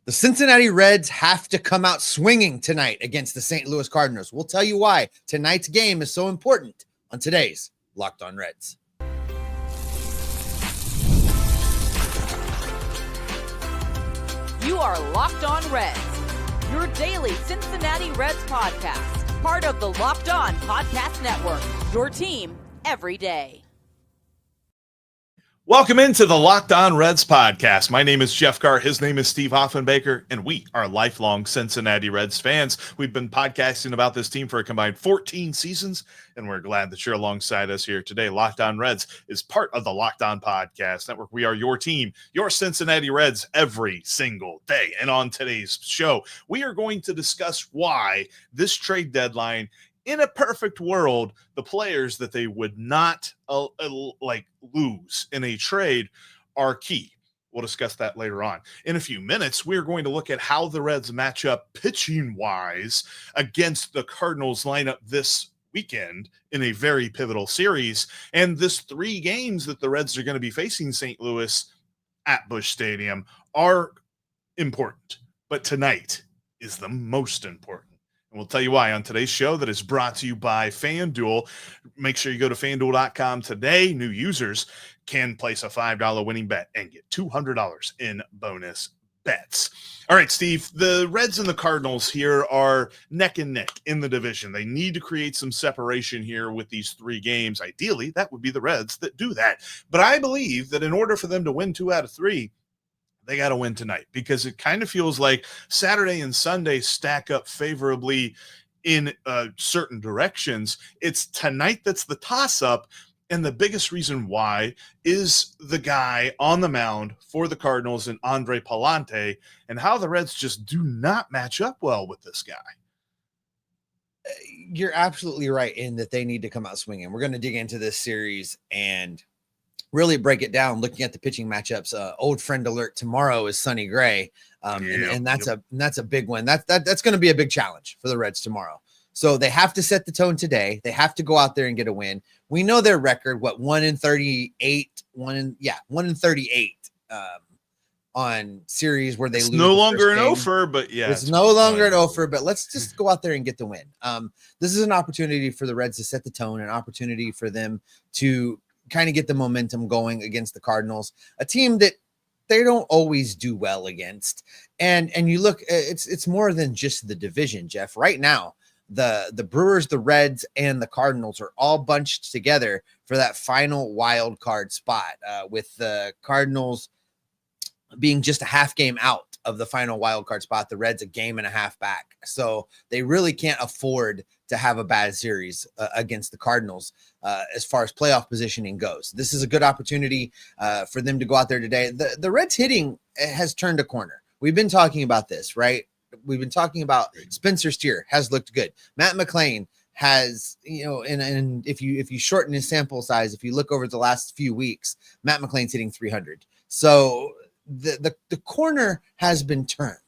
The Cincinnati Reds have to come out swinging tonight against the St. Louis Cardinals. We'll tell you why tonight's game is so important on today's Locked On Reds. You are Locked On Reds, your daily Cincinnati Reds podcast, part of the Locked On Podcast Network, your team every day. Welcome into the Locked On Reds podcast. My name is Jeff Carr. His name is Steve Offenbaker, and we are lifelong Cincinnati Reds fans. We've been podcasting about this team for a combined 14 seasons, and we're glad that you're alongside us here today. Locked On Reds is part of the Locked On Podcast Network. We are your team, your Cincinnati Reds, every single day. And on today's show, we are going to discuss why this trade deadline, in a perfect world, the players that they would not lose in a trade are key. We'll discuss that later on. In a few minutes, we're going to look at how the Reds match up pitching-wise against the Cardinals lineup this weekend in a very pivotal series. And this 3 games that the Reds are going to be facing St. Louis at Busch Stadium are important. But tonight is the most important. And we'll tell you why on today's show that is brought to you by FanDuel. Make sure you go to FanDuel.com today. New users can place a $5 winning bet and get $200 in bonus bets. All right, Steve, the Reds and the Cardinals here are neck and neck in the division. They need to create some separation here with these 3 games. Ideally, that would be the Reds that do that. But I believe that in order for them to win 2 out of 3, they got to win tonight, because it kind of feels like Saturday and Sunday stack up favorably in certain directions. It's tonight that's the toss-up, and the biggest reason why is the guy on the mound for the Cardinals and Andre Pallante, and how the Reds just do not match up well with this guy. You're absolutely right in that they need to come out swinging. We're going to dig into this series and really break it down, looking at the pitching matchups. Old friend alert tomorrow is Sonny Gray. And that's a big one. That's going to be a big challenge for the Reds tomorrow. So they have to set the tone today. They have to go out there and get a win. We know their record, 1-38, 1-38 on series where they lose. No longer an offer, but yeah. It's no longer an offer, but let's just go out there and get the win. This is an opportunity for the Reds to set the tone, an opportunity for them to kind of get the momentum going against the Cardinals, a team that they don't always do well against. And you look, it's more than just the division, Jeff. Right now, the Brewers, the Reds, and the Cardinals are all bunched together for that final wild card spot, with the Cardinals being just a half game out of the final wild card spot, the Reds a game and a half back. So they really can't afford to have a bad series against the Cardinals as far as playoff positioning goes. This is a good opportunity for them to go out there today. The Reds hitting has turned a corner. We've been talking about this, right? We've been talking about Spencer Steer has looked good. Matt McLain has, and if you shorten his sample size, if you look over the last few weeks, Matt McLain's hitting 300. So the corner has been turned.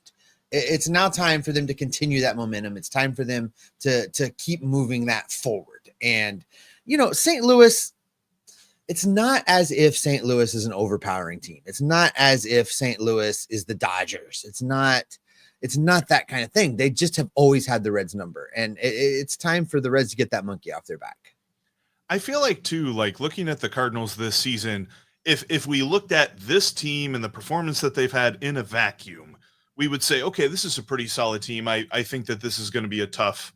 It's now time for them to continue that momentum. It's time for them to keep moving that forward. And, St. Louis, it's not as if St. Louis is an overpowering team. It's not as if St. Louis is the Dodgers. It's not that kind of thing. They just have always had the Reds number. And it's time for the Reds to get that monkey off their back. I feel like, too, looking at the Cardinals this season, if we looked at this team and the performance that they've had in a vacuum, we would say, okay, this is a pretty solid team. I think that this is going to be a tough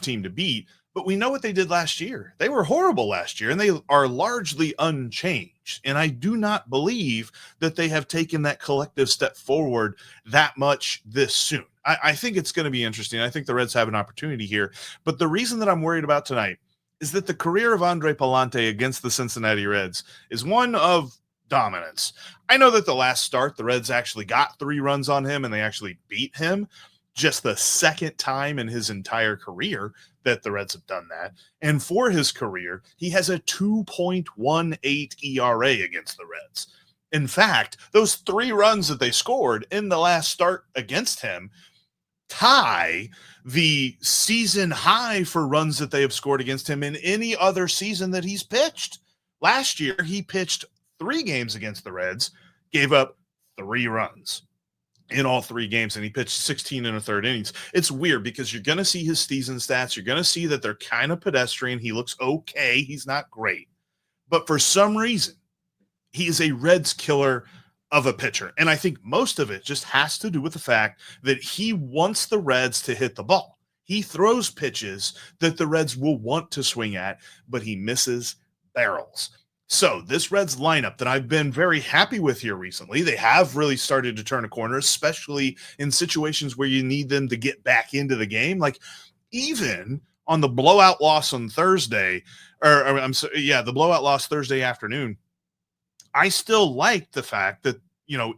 team to beat. But we know what they did last year. They were horrible last year, and they are largely unchanged. And I do not believe that they have taken that collective step forward that much this soon. I think it's going to be interesting. I think the Reds have an opportunity here. But the reason that I'm worried about tonight is that the career of Andre Pallante against the Cincinnati Reds is one of dominance. I know that the last start, the Reds actually got 3 runs on him, and they actually beat him. Just the second time in his entire career that the Reds have done that. And for his career, he has a 2.18 ERA against the Reds. In fact, those 3 runs that they scored in the last start against him tie the season high for runs that they have scored against him in any other season that he's pitched. Last year, he pitched 3 games against the Reds, gave up 3 runs. in all 3 games, and he pitched 16 and a third innings. It's weird because you're going to see his season stats. You're going to see that they're kind of pedestrian. He looks okay. He's not great. But for some reason, he is a Reds killer of a pitcher. And I think most of it just has to do with the fact that he wants the Reds to hit the ball. He throws pitches that the Reds will want to swing at, but he misses barrels. So this Reds lineup that I've been very happy with here recently, they have really started to turn a corner, especially in situations where you need them to get back into the game. Like even on the blowout loss on Thursday, the blowout loss Thursday afternoon, I still like the fact that,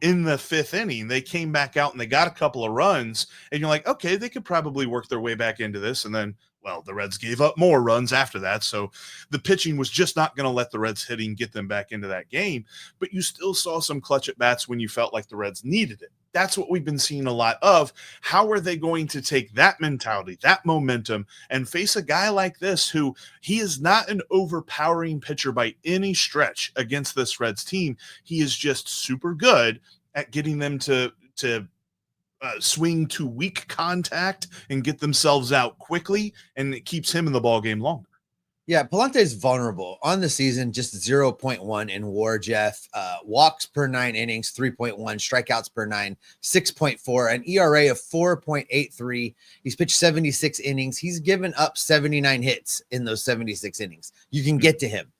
in the 5th inning, they came back out and they got a couple of runs, and you're like, okay, they could probably work their way back into this. And then, well, the Reds gave up more runs after that. So the pitching was just not going to let the Reds hitting get them back into that game. But you still saw some clutch at bats when you felt like the Reds needed it. That's what we've been seeing a lot of. How are they going to take that mentality, that momentum, and face a guy like this who he is not an overpowering pitcher by any stretch against this Reds team? He is just super good at getting them to swing to weak contact and get themselves out quickly, and it keeps him in the ball game longer. Yeah, Pallante is vulnerable on the season, just 0.1 in WAR, Jeff. Walks per 9 innings, 3.1. Strikeouts per 9, 6.4. An ERA of 4.83. He's pitched 76 innings. He's given up 79 hits in those 76 innings. You can get to him.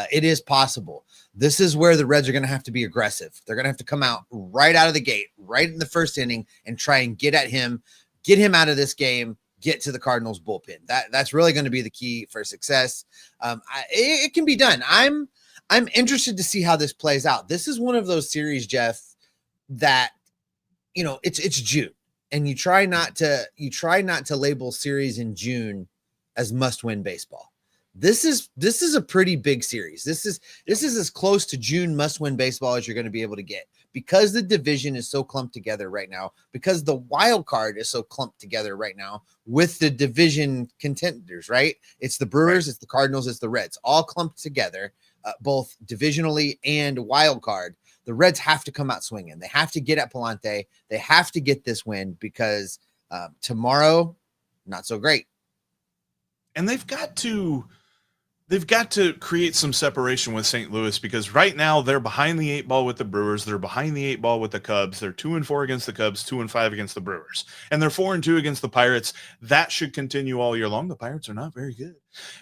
It is possible. This is where the Reds are going to have to be aggressive. They're going to have to come out right out of the gate, right in the first inning, and try and get at him, get him out of this game, get to the Cardinals bullpen. That's really going to be the key for success. It can be done. I'm interested to see how this plays out. This is one of those series, Jeff, that, it's June, and you try not to label series in June as must-win baseball. This is a pretty big series. This is as close to June must-win baseball as you're going to be able to get, because the division is so clumped together right now, because the wild card is so clumped together right now with the division contenders, right? It's the Brewers, it's the Cardinals, it's the Reds, all clumped together, both divisionally and wild card. The Reds have to come out swinging. They have to get at Pallante. They have to get this win, because tomorrow, not so great. And they've got to create some separation with St. Louis, because right now they're behind the 8 ball with the Brewers. They're behind the 8 ball with the Cubs. They're 2-4 against the Cubs, 2-5 against the Brewers, and they're 4-2 against the Pirates. That should continue all year long. The Pirates are not very good.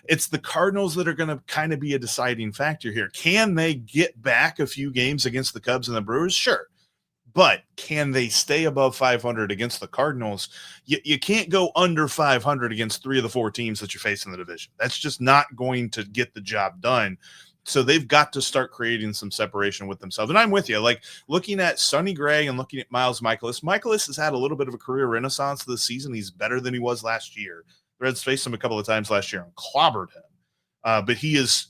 It's the Cardinals that are going to kind of be a deciding factor here. Can they get back a few games against the Cubs and the Brewers? Sure. But can they stay above 500 against the Cardinals? You can't go under 500 against 3 of the 4 teams that you face in the division. That's just not going to get the job done. So they've got to start creating some separation with themselves. And I'm with you. Like looking at Sonny Gray and looking at Miles Michaelis. Michaelis has had a little bit of a career renaissance this season. He's better than he was last year. The Reds faced him a couple of times last year and clobbered him. But he is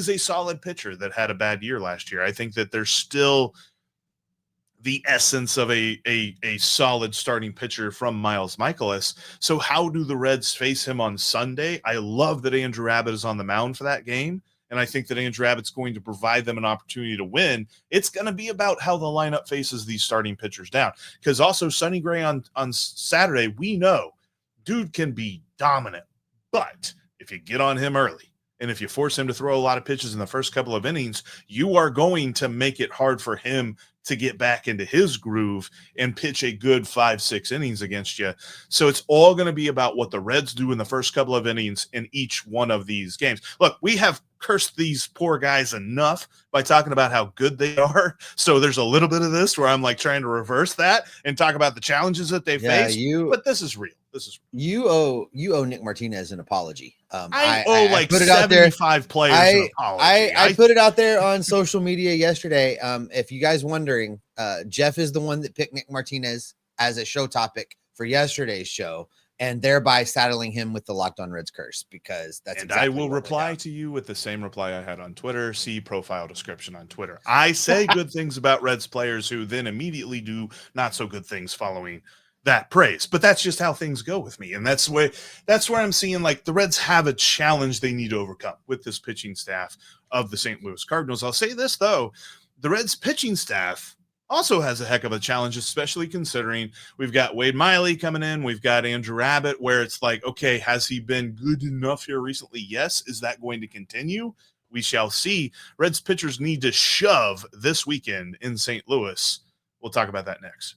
a solid pitcher that had a bad year last year. I think that there's still the essence of a solid starting pitcher from Miles Michaelis. So how do the Reds face him on Sunday? I love that Andrew Abbott is on the mound for that game, and I think that Andrew Abbott's going to provide them an opportunity to win. It's going to be about how the lineup faces these starting pitchers down, because also Sonny Gray on Saturday, we know dude can be dominant, but if you get on him early, and if you force him to throw a lot of pitches in the first couple of innings, you are going to make it hard for him to get back into his groove and pitch a good 5-6 innings against you. So it's all going to be about what the Reds do in the first couple of innings in each one of these games. Look, we have cursed these poor guys enough by talking about how good they are. So there's a little bit of this where I'm like trying to reverse that and talk about the challenges that they face. But this is real. You owe Nick Martinez an apology. I owe like put it 75 players an apology. I put it out there on social media yesterday. If you guys wondering, Jeff is the one that picked Nick Martinez as a show topic for yesterday's show, and thereby saddling him with the Locked On Reds curse, because that's and exactly I will reply to you with the same reply I had on Twitter. See profile description on Twitter. I say good things about Reds players who then immediately do not so good things following that praise, but that's just how things go with me. And that's where I'm seeing like the Reds have a challenge they need to overcome with this pitching staff of the St. Louis Cardinals. I'll say this though, the Reds pitching staff also has a heck of a challenge, especially considering we've got Wade Miley coming in. We've got Andrew Abbott, where it's like, okay, has he been good enough here recently? Yes. Is that going to continue? We shall see. Reds pitchers need to shove this weekend in St. Louis. We'll talk about that next.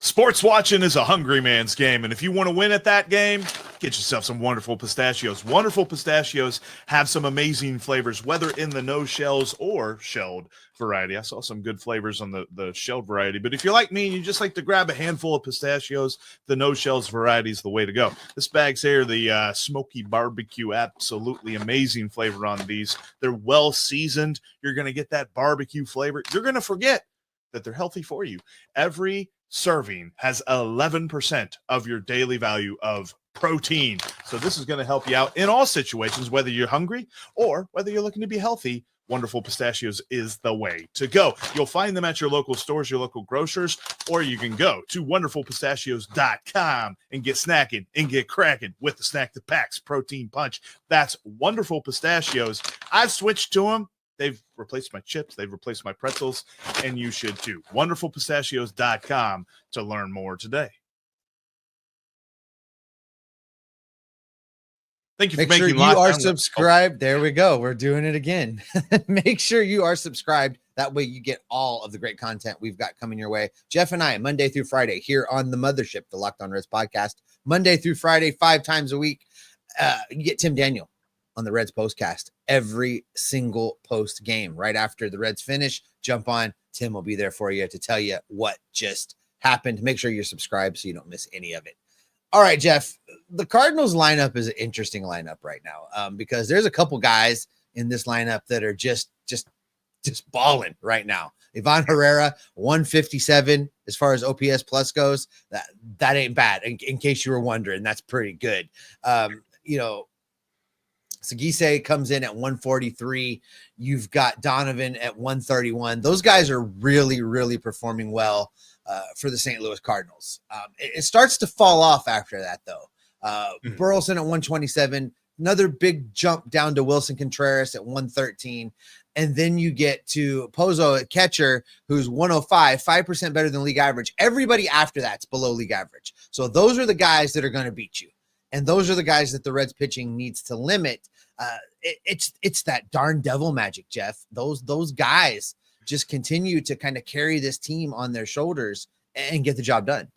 Sports watching is a hungry man's game, and if you want to win at that game, get yourself some Wonderful Pistachios. Wonderful Pistachios have some amazing flavors, whether in the no shells or shelled variety. I saw some good flavors on the shelled variety, but if you're like me and you just like to grab a handful of pistachios, the no shells variety is the way to go. This bag's here, the smoky barbecue, absolutely amazing flavor on these. They're well seasoned. You're going to get that barbecue flavor. You're going to forget that they're healthy for you. Every serving has 11% of your daily value of protein. So this is going to help you out in all situations, whether you're hungry or whether you're looking to be healthy. Wonderful Pistachios is the way to go. You'll find them at your local stores, your local grocers, or you can go to wonderfulpistachios.com and get snacking and get cracking with the Snack the Packs Protein Punch. That's Wonderful Pistachios. I've switched to them. They've replaced my chips. They've replaced my pretzels, and you should too. WonderfulPistachios.com to learn more today. Thank you for Make sure making you are subscribed. There we go. We're doing it again. Make sure you are subscribed. That way you get all of the great content we've got coming your way. Jeff and I, Monday through Friday, here on the Mothership, the Locked On Reds podcast, Monday through Friday, 5 times a week. You get Tim Daniel on the Reds postcast every single post game. Right after the Reds finish, jump on. Tim will be there for you to tell you what just happened. Make sure you're subscribed so you don't miss any of it. All right, Jeff, the Cardinals lineup is an interesting lineup right now because there's a couple guys in this lineup that are just balling right now. Ivan Herrera, 157 as far as OPS plus goes. That ain't bad. In case you were wondering, that's pretty good. Sagise comes in at 143. You've got Donovan at 131. Those guys are really, really performing well for the St. Louis Cardinals. It starts to fall off after that, though. Burleson at 127. Another big jump down to Wilson Contreras at 113. And then you get to Pozo at catcher, who's 105, 5% better than league average. Everybody after that's below league average. So those are the guys that are going to beat you. And those are the guys that the Reds pitching needs to limit. It's that darn devil magic, Jeff. Those guys just continue to kind of carry this team on their shoulders and get the job done.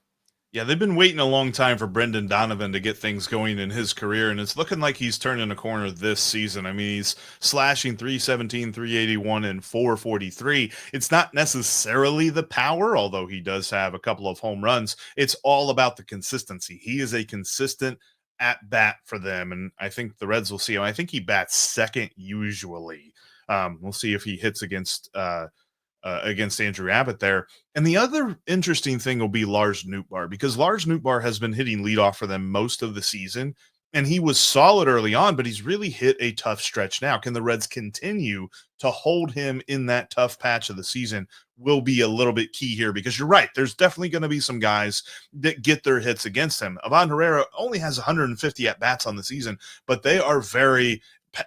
Yeah, they've been waiting a long time for Brendan Donovan to get things going in his career, and it's looking like he's turning a corner this season. I mean, he's slashing 317, 381, and 443. It's not necessarily the power, although he does have a couple of home runs. It's all about the consistency. He is a consistent at bat for them, and I think the Reds will see him. I think he bats second usually. We'll see if he hits against Andrew Abbott there. And the other interesting thing will be Lars Nootbaar, because Lars Nootbaar has been hitting leadoff for them most of the season, and he was solid early on, but he's really hit a tough stretch now. Can the Reds continue to hold him in that tough patch of the season will be a little bit key here, because you're right. There's definitely going to be some guys that get their hits against him. Ivan Herrera only has 150 at-bats on the season, but they are very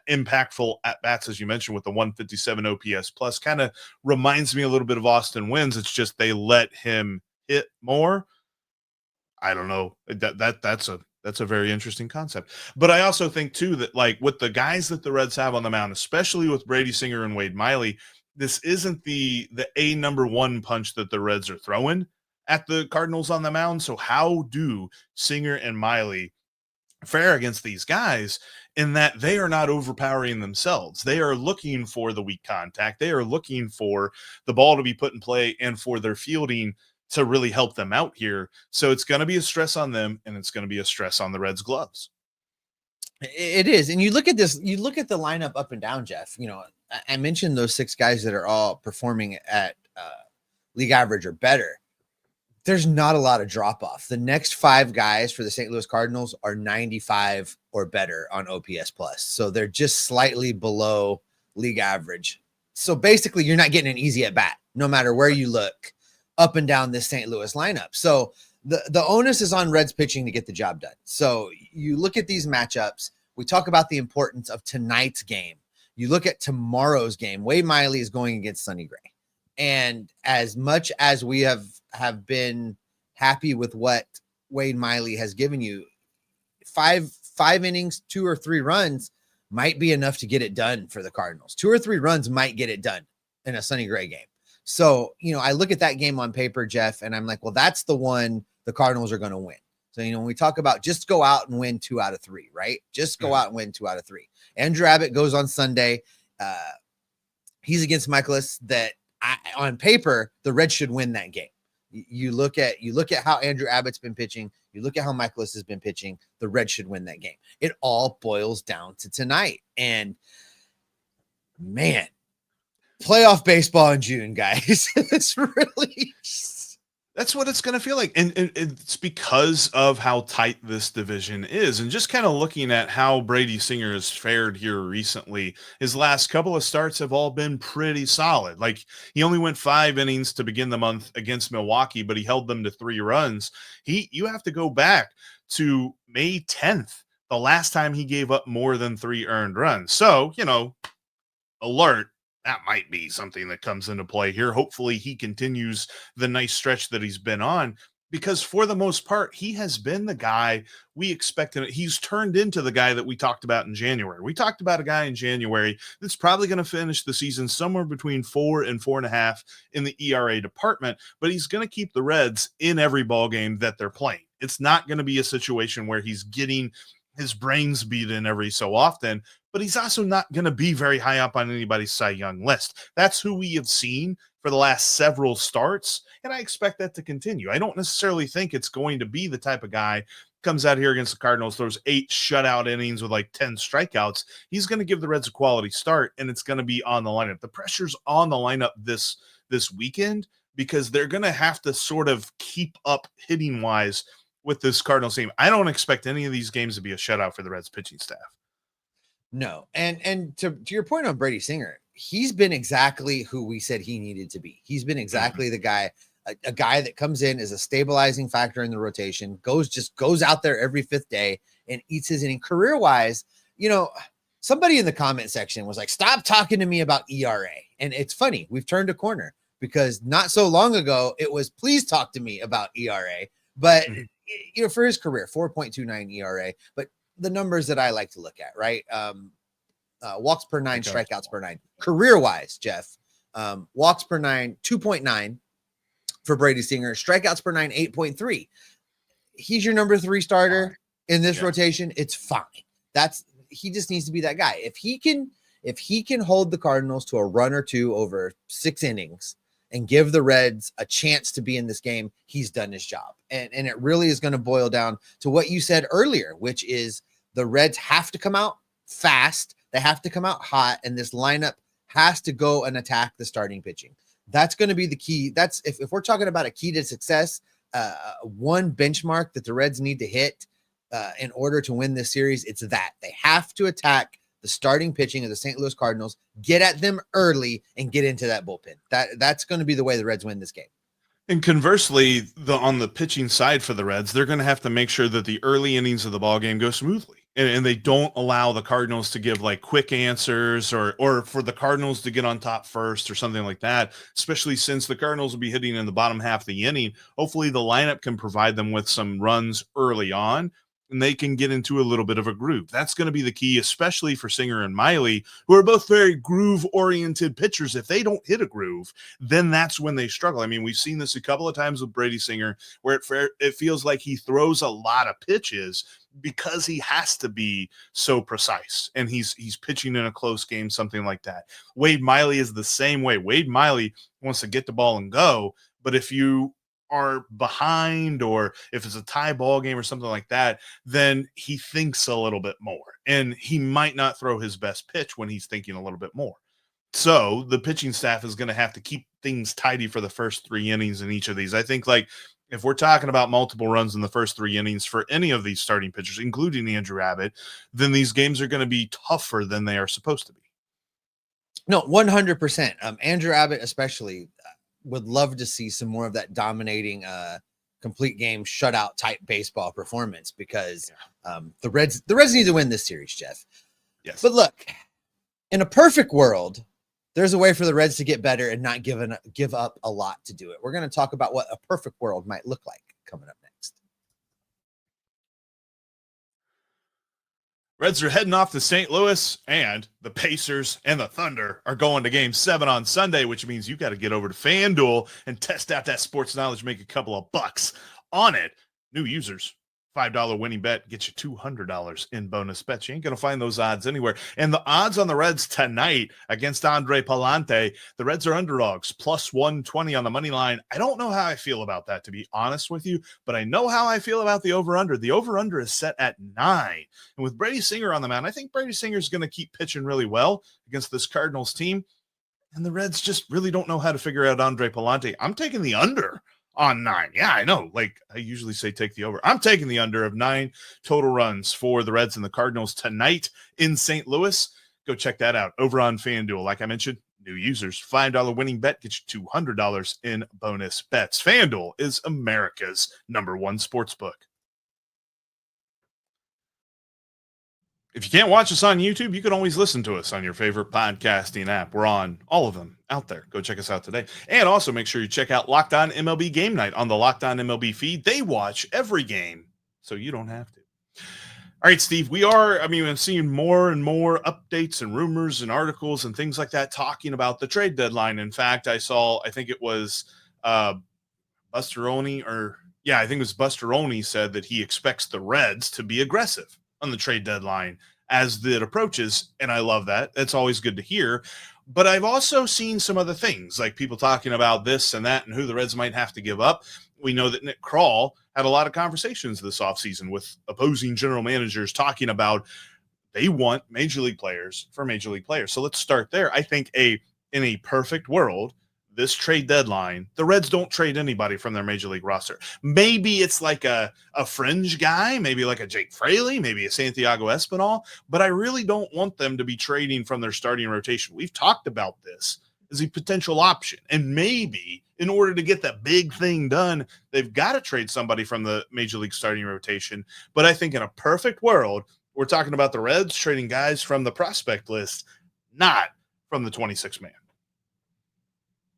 impactful at-bats, as you mentioned, with the 157 OPS plus. Kind of reminds me a little bit of Austin Wynns. It's just they let him hit more. I don't know. That's a very interesting concept. But I also think, too, that like with the guys that the Reds have on the mound, especially with Brady Singer and Wade Miley, this isn't the number one punch that the Reds are throwing at the Cardinals on the mound. So how do Singer and Miley fare against these guys in that they are not overpowering themselves? They are looking for the weak contact. They are looking for the ball to be put in play and for their fielding to really help them out here. So it's going to be a stress on them, and it's going to be a stress on the Reds gloves. It is. And you look at this, you look at the lineup up and down, Jeff. You know, I mentioned those 6 guys that are all performing at league average or better. There's not a lot of drop off. The next 5 guys for the St. Louis Cardinals are 95 or better on OPS plus. So they're just slightly below league average. So basically you're not getting an easy at bat, no matter where you look up and down this St. Louis lineup. So the onus is on Reds pitching to get the job done. So you look at these matchups, we talk about the importance of tonight's game. You look at tomorrow's game, Wade Miley is going against Sonny Gray. And as much as we have been happy with what Wade Miley has given you, five innings, 2 or 3 runs might be enough to get it done for the Cardinals. 2 or 3 runs might get it done in a Sonny Gray game. So, I look at that game on paper, Jeff, and I'm like, well, that's the one the Cardinals are going to win. So, when we talk about just go out and win 2 out of 3, right? Just go out and win 2 out of 3. Andrew Abbott goes on Sunday. He's against Michaelis. That on paper, the Reds should win that game. You look at how Andrew Abbott's been pitching. You look at how Michaelis has been pitching. The Reds should win that game. It all boils down to tonight. And man, playoff baseball in June, guys. It's really that's what it's going to feel like. And it's because of how tight this division is. And just kind of looking at how Brady Singer has fared here recently, his last couple of starts have all been pretty solid. Like, he only went 5 innings to begin the month against Milwaukee, but he held them to 3 runs. You have to go back to May 10th, the last time he gave up more than 3 earned runs. So, alert. That might be something that comes into play here. Hopefully he continues the nice stretch that he's been on, because for the most part, he has been the guy we expected. He's turned into the guy that we talked about in January. We talked about a guy in January that's probably going to finish the season somewhere between 4 and 4.5 in the ERA department, but he's going to keep the Reds in every ball game that they're playing. It's not going to be a situation where he's getting his brains beaten every so often, but he's also not going to be very high up on anybody's Cy Young list. That's who we have seen for the last several starts, and I expect that to continue. I don't necessarily think it's going to be the type of guy comes out here against the Cardinals, throws 8 shutout innings with like 10 strikeouts. He's going to give the Reds a quality start, and it's going to be on the lineup. The pressure's on the lineup this weekend, because they're going to have to sort of keep up hitting-wise with this Cardinals team. I don't expect any of these games to be a shutout for the Reds pitching staff. No. And to your point on Brady Singer, he's been exactly who we said he needed to be. He's been exactly the guy, a guy that comes in as a stabilizing factor in the rotation, goes out there every 5th day and eats his inning. Career-wise, somebody in the comment section was like, stop talking to me about ERA. And it's funny. We've turned a corner, because not so long ago, it was please talk to me about ERA. But, for his career, 4.29 ERA. But the numbers that I like to look at, right? Walks per 9, strikeouts per 9. Career-wise, Jeff, walks per 9, 2.9 for Brady Singer. Strikeouts per 9, 8.3. He's your number 3 starter in this rotation. It's fine. He just needs to be that guy. If he can hold the Cardinals to a run or 2 over 6 innings and give the Reds a chance to be in this game, he's done his job. And it really is going to boil down to what you said earlier, which is the Reds have to come out fast. They have to come out hot, and this lineup has to go and attack the starting pitching. That's going to be the key. That's if we're talking about a key to success, one benchmark that the Reds need to hit in order to win this series, it's that they have to attack the starting pitching of the St. Louis Cardinals, get at them early, and get into that bullpen. That's going to be the way the Reds win this game. And conversely, on the pitching side for the Reds, they're going to have to make sure that the early innings of the ball game go smoothly, and they don't allow the Cardinals to give like quick answers or for the Cardinals to get on top first or something like that, especially since the Cardinals will be hitting in the bottom half of the inning. Hopefully the lineup can provide them with some runs early on, and they can get into a little bit of a groove. That's going to be the key, especially for Singer and Miley, who are both very groove-oriented pitchers. If they don't hit a groove, then that's when they struggle. I mean, we've seen this a couple of times with Brady Singer, where it feels like he throws a lot of pitches because he has to be so precise, and he's pitching in a close game, something like that. Wade Miley is the same way. Wade Miley wants to get the ball and go, but if you are behind, or if it's a tie ball game or something like that, then he thinks a little bit more, and he might not throw his best pitch when he's thinking a little bit more. So the pitching staff is going to have to keep things tidy for the first 3 innings in each of these. I think, like, if we're talking about multiple runs in the first 3 innings for any of these starting pitchers, including Andrew Abbott, then these games are going to be tougher than they are supposed to be. No, 100%. Andrew Abbott especially would love to see some more of that dominating complete game shutout type baseball performance, because the Reds need to win this series, Jeff. Yes. But look, In a perfect world, there's a way for the Reds to get better and not give up a lot to do it. We're going to talk about what a perfect world might look like coming up next. Reds are heading off to St. Louis, and the Pacers and the Thunder are going to Game 7 on Sunday, which means you got to get over to FanDuel and test out that sports knowledge, make a couple of bucks on it. New users, $5 winning bet gets you $200 in bonus bets. You ain't going to find those odds anywhere. And the odds on the Reds tonight against Andre Pallante, the Reds are underdogs, plus 120 on the money line. I don't know how I feel about that, to be honest with you, but I know how I feel about the over-under. The over-under is set at 9. And with Brady Singer on the mound, I think Brady Singer is going to keep pitching really well against this Cardinals team. And the Reds just really don't know how to figure out Andre Pallante. I'm taking the under on 9. Yeah, I know. Like I usually say, take the over. I'm taking the under of 9 total runs for the Reds and the Cardinals tonight in St. Louis. Go check that out over on FanDuel. Like I mentioned, new users, $5 winning bet gets you $200 in bonus bets. FanDuel is America's #1 sportsbook. If you can't watch us on YouTube, you can always listen to us on your favorite podcasting app. We're on all of them out there. Go check us out today. And also make sure you check out Locked On MLB Game Night on the Locked On MLB feed. They watch every game, so you don't have to. All right, Steve, I'm seeing more and more updates and rumors and articles and things like that talking about the trade deadline. In fact, I think it was Buster Olney said that he expects the Reds to be aggressive on the trade deadline as it approaches, and I love that. It's always good to hear. But I've also seen some other things, like people talking about this and that and who the Reds might have to give up. We know that Nick Krall had a lot of conversations this offseason with opposing general managers talking about they want major league players for major league players. So let's start there. I think in a perfect world, this trade deadline, the Reds don't trade anybody from their major league roster. Maybe it's like a fringe guy, maybe like a Jake Fraley, maybe a Santiago Espinal, but I really don't want them to be trading from their starting rotation. We've talked about this as a potential option, and maybe in order to get that big thing done, they've got to trade somebody from the major league starting rotation. But I think in a perfect world, we're talking about the Reds trading guys from the prospect list, not from the 26-man.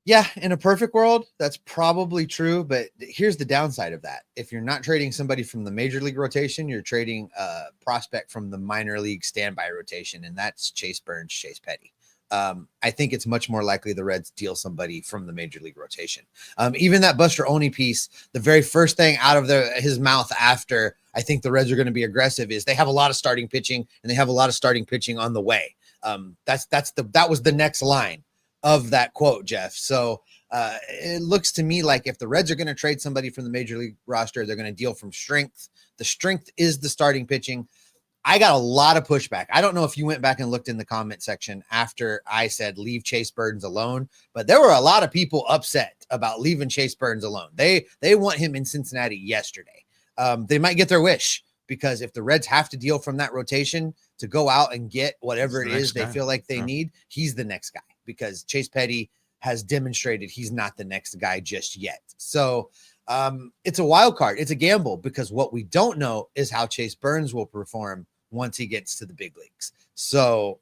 Yeah, in a perfect world, that's probably true. But here's the downside of that. If you're not trading somebody from the major league rotation, you're trading a prospect from the minor league standby rotation, and that's Chase Burns, Chase Petty. I think it's much more likely the Reds deal somebody from the major league rotation. Even that Buster Olney piece, the very first thing out of his mouth after I think the Reds are going to be aggressive is they have a lot of starting pitching, and they have a lot of starting pitching on the way. That was the next line of that quote, Jeff. So it looks to me like if the Reds are going to trade somebody from the major league roster, they're going to deal from strength. The strength is the starting pitching. I got a lot of pushback. I don't know if you went back and looked in the comment section after I said leave Chase Burns alone, but there were a lot of people upset about leaving Chase Burns alone. They want him in Cincinnati yesterday. They might get their wish, because if the Reds have to deal from that rotation to go out and get whatever it is they feel like they need, he's the next guy, because Chase Petty has demonstrated he's not the next guy just yet. So it's a wild card. It's a gamble, because what we don't know is how Chase Burns will perform once he gets to the big leagues. So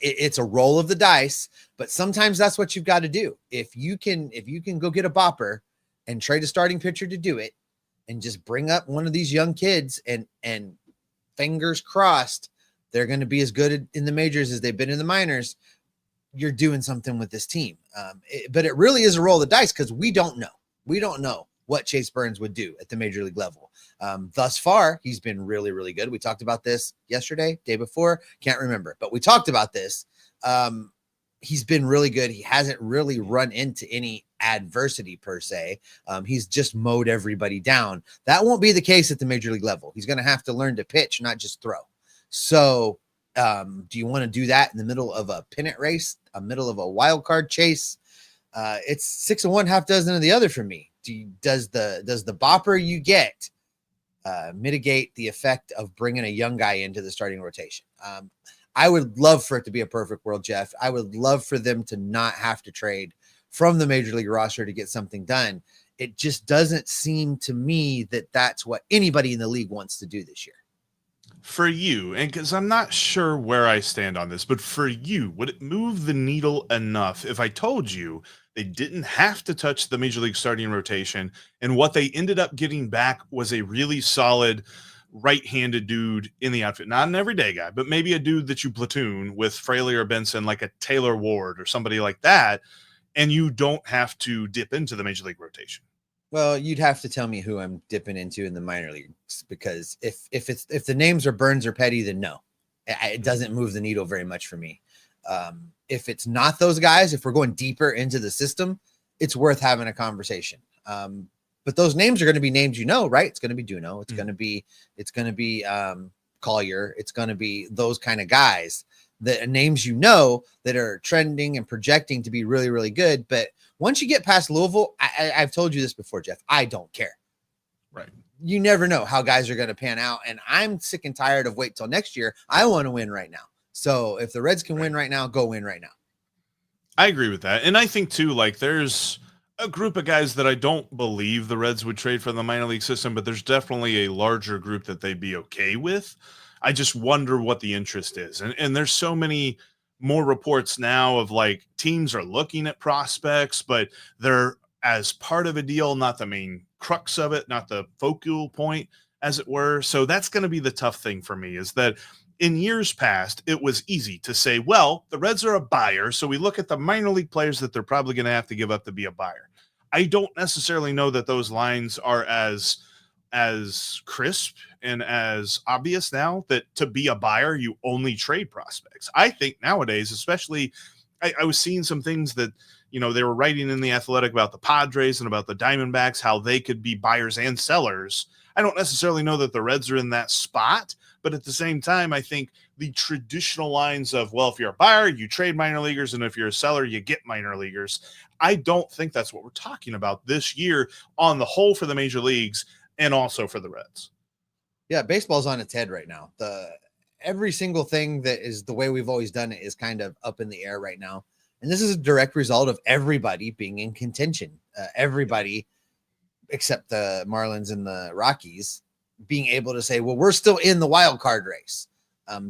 it's a roll of the dice, but sometimes that's what you've got to do. If you can go get a bopper and trade a starting pitcher to do it, and just bring up one of these young kids and fingers crossed, they're going to be as good in the majors as they've been in the minors, you're doing something with this team. But it really is a roll of the dice, because we don't know. We don't know what Chase Burns would do at the major league level. Thus far, he's been really, really good. We talked about this yesterday, day before, can't remember, but we talked about this. He's been really good. He hasn't really run into any adversity per se. He's just mowed everybody down. That won't be the case at the major league level. He's going to have to learn to pitch, not just throw. So do you want to do that in the middle of a pennant race, a middle of a wild card chase? It's 6 of one, half dozen of the other for me. Does the bopper you get mitigate the effect of bringing a young guy into the starting rotation? I would love for it to be a perfect world, Jeff. I would love for them to not have to trade from the major league roster to get something done. It just doesn't seem to me that that's what anybody in the league wants to do this year. for you, and because I'm not sure where I stand on this, but for you, would it move the needle enough if I told you they didn't have to touch the major league starting rotation, and what they ended up getting back was a really solid right-handed dude in the outfit, not an everyday guy, but maybe a dude that you platoon with Fraley or Benson, like a Taylor Ward or somebody like that, and you don't have to dip into the major league rotation? Well, you'd have to tell me who I'm dipping into in the minor leagues, because if the names are Burns or Petty, then no, it doesn't move the needle very much for me. If it's not those guys, if we're going deeper into the system, it's worth having a conversation. But those names are going to be names, right? It's going to be Duno. It's going to be Collier. It's going to be those kind of guys, the names that are trending and projecting to be really, really good. But once you get past Louisville, I've told you this before, Jeff, I don't care. Right. You never know how guys are going to pan out. And I'm sick and tired of wait till next year. I want to win right now. So if the Reds can win right now, go win right now. I agree with that. And I think too, like, there's a group of guys that I don't believe the Reds would trade for the minor league system, but there's definitely a larger group that they'd be okay with. I just wonder what the interest is. And there's so many more reports now of like teams are looking at prospects, but they're as part of a deal, not the main crux of it, not the focal point, as it were. So that's going to be the tough thing for me, is that in years past, it was easy to say, well, the Reds are a buyer, so we look at the minor league players that they're probably going to have to give up to be a buyer. I don't necessarily know that those lines are as crisp and as obvious now, that to be a buyer, you only trade prospects. I think nowadays, especially, I was seeing some things that, they were writing in The Athletic about the Padres and about the Diamondbacks, how they could be buyers and sellers. I don't necessarily know that the Reds are in that spot, but at the same time, I think the traditional lines of, well, if you're a buyer, you trade minor leaguers, and if you're a seller, you get minor leaguers. I don't think that's what we're talking about this year on the whole for the major leagues and also for the Reds. Yeah, baseball's on its head right now. Every single thing that is the way we've always done it is kind of up in the air right now. And this is a direct result of everybody being in contention. Everybody except the Marlins and the Rockies being able to say, well, we're still in the wild card race.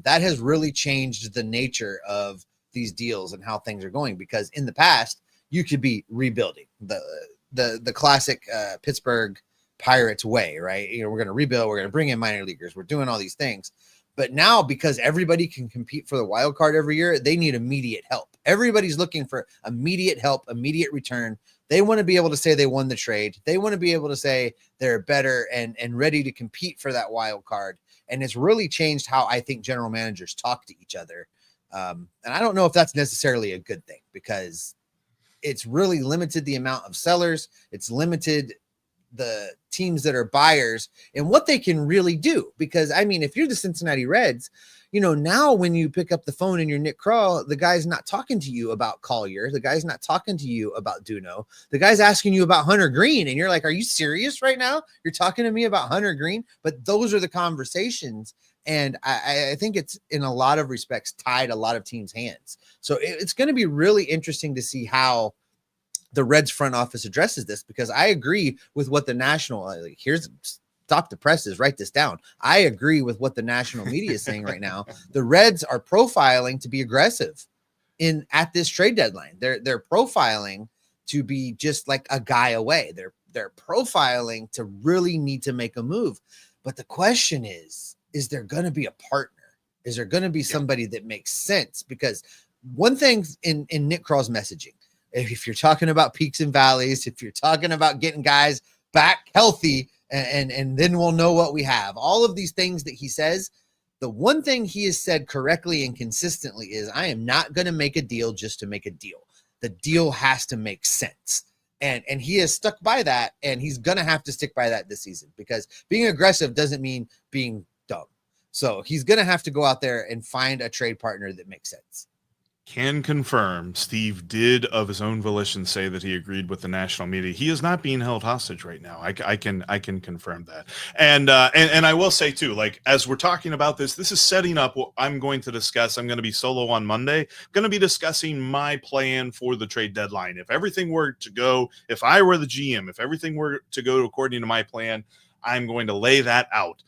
That has really changed the nature of these deals and how things are going, because in the past you could be rebuilding the classic Pittsburgh Pirates way, right? We're going to rebuild, we're going to bring in minor leaguers, we're doing all these things. But now, because everybody can compete for the wild card every year, they need immediate help. Everybody's looking for immediate help, immediate return. They want to be able to say they won the trade. They want to be able to say they're better and ready to compete for that wild card. And it's really changed how I think general managers talk to each other. And I don't know if that's necessarily a good thing, because it's really limited the amount of sellers. It's limited the teams that are buyers and what they can really do. Because I mean, if you're the Cincinnati Reds, now when you pick up the phone and you're Nick Krall, the guy's not talking to you about Collier. The guy's not talking to you about Duno. The guy's asking you about Hunter Green. And you're like, are you serious right now? You're talking to me about Hunter Green? But those are the conversations. And I think it's in a lot of respects tied a lot of teams' hands. So it's going to be really interesting to see how the Reds front office addresses this, because I agree with what the national, stop the presses, write this down. I agree with what the national media is saying right now. The Reds are profiling to be aggressive at this trade deadline. They're profiling to be just like a guy away. They're profiling to really need to make a move. But the question is there going to be a partner? Is there going to be somebody that makes sense? Because one thing in Nick Krall's messaging, if you're talking about peaks and valleys, if you're talking about getting guys back healthy, and then we'll know what we have, all of these things that he says, the one thing he has said correctly and consistently is, I am not going to make a deal just to make a deal. The deal has to make sense. And he has stuck by that, and he's going to have to stick by that this season, because being aggressive doesn't mean being dumb. So he's going to have to go out there and find a trade partner that makes sense. Can confirm Steve did of his own volition say that he agreed with the national media. He is not being held hostage right now. I can confirm that. And I will say too, like, as we're talking about this is setting up what I'm going to discuss. I'm going to be solo on Monday. I'm going to be discussing my plan for the trade deadline. If everything were to go, if I were the GM, if everything were to go according to my plan, I'm going to lay that out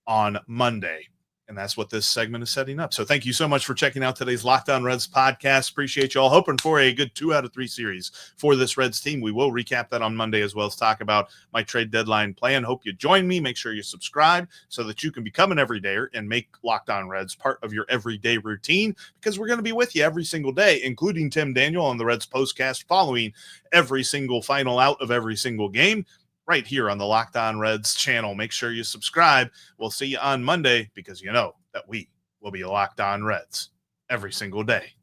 on Monday. And that's what this segment is setting up. So thank you so much for checking out today's Locked On Reds podcast. Appreciate you all. Hoping for a good 2 out of 3 series for this Reds team. We will recap that on Monday as well as talk about my trade deadline plan. Hope you join me. Make sure you subscribe so that you can become an everydayer and make Locked On Reds part of your everyday routine, because we're going to be with you every single day, including Tim Daniel on the Reds postcast following every single final out of every single game, right here on the Locked On Reds channel. Make sure you subscribe. We'll see you on Monday, because you know that we will be Locked On Reds every single day.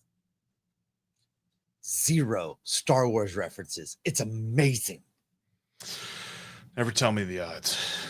0 Star Wars references. It's amazing. Never tell me the odds.